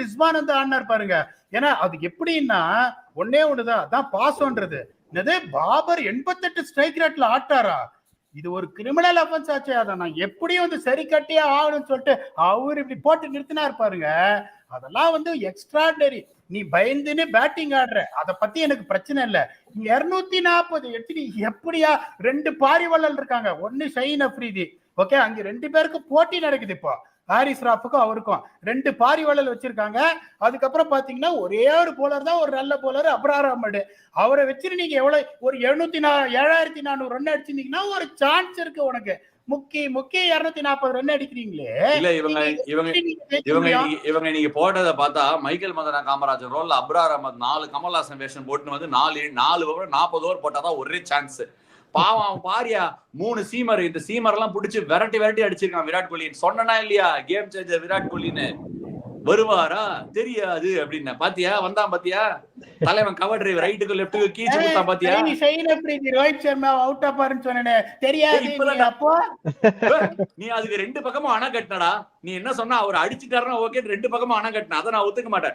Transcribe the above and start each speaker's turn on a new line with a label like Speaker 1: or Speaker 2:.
Speaker 1: ரிஸ்வானந்த் ஆடினார் பாருங்க. ஏன்னா அது எப்படின்னா ஒன்னே ஒண்ணுதான், அதான் பாசம்ன்றது. என்னது பாபர் 88 ஸ்ட்ரைக் ரேட்ல ஆட்டாரா? இது ஒரு கிரிமினல் அஃபென்ஸ் ஆச்சு. அதை நான் எப்படியும் வந்து சரி கட்டியே ஆகணும்னு சொல்லிட்டு அவர் இப்படி போட்டு நிறுத்தினார் பாருங்க. அதெல்லாம் வந்து எக்ஸ்ட்ராடனரி. நீ பயந்துன்னு பேட்டிங் ஆடுற, அதை பத்தி எனக்கு பிரச்சனை இல்லை. 240 எப்படி எப்படியா 2 பாரிவள்ளல் இருக்காங்க, ஒன்னு ஷஹீன் அஃப்ரிதி. ஓகே, அங்க 2 பேருக்கு போட்டி நடக்குது இப்போ. ஹாரிஸ் ராஃபுக்கும் அவருக்கும் 2 பாரிவள்ளல் வச்சிருக்காங்க. அதுக்கப்புறம் பாத்தீங்கன்னா ஒரே ஒரு போலர் தான், ஒரு நல்ல போலர் அப்ரார் அஹ்மது. அவரை வச்சுட்டு நீங்க எவ்வளவு ஒரு 7400 ரன் அடிச்சிருந்தீங்கன்னா ஒரு சான்ஸ் இருக்கு உனக்கு. முக்கி 240 ரன் அடிக்கிறீங்களே.
Speaker 2: இல்ல இவங்க நீங்க போட்டதை பார்த்தா மைக்கேல் மதனா காமராஜர் ரோல்ல அப்ரார் அஹ்மத் 4 கமல்ஹாசன் வேஷன் போட்டு வந்து 4 ஓவர் 40 ஓவர் போட்டாதான் ஒரே சான்ஸ். பாவம் அவன் பாரியா 3 சீமர், இந்த சீமர் எல்லாம் பிடிச்சி விரட்டி அடிச்சிருக்கான் விராட் கோலி. சொன்னா இல்லையா கேம் சேஞ்சர் விராட் கோலின்னு? வருவாரா தெரியாது அப்படின்னு பாத்தியா? வந்தான் பாத்தியா? தலைவன் கவர் டிரைவ் ரைட்டுக்கு லெஃப்ட்டுக்கு கீச்சு கொடுத்தான் பாத்தியா?
Speaker 1: ரோஹித் சர்மா அவுட் ஆப்பாருன்னு சொன்னேனே தெரியாது.
Speaker 2: நீ அதுக்கு 2 பக்கமும் அணை கட்டினடா. நீ என்ன சொன்னா அவர் அடிச்சுட்டாருன்னா ஓகே, 2 பக்கமும் அணை கட்டின, அதை நான் ஒத்துக்க மாட்டேன்.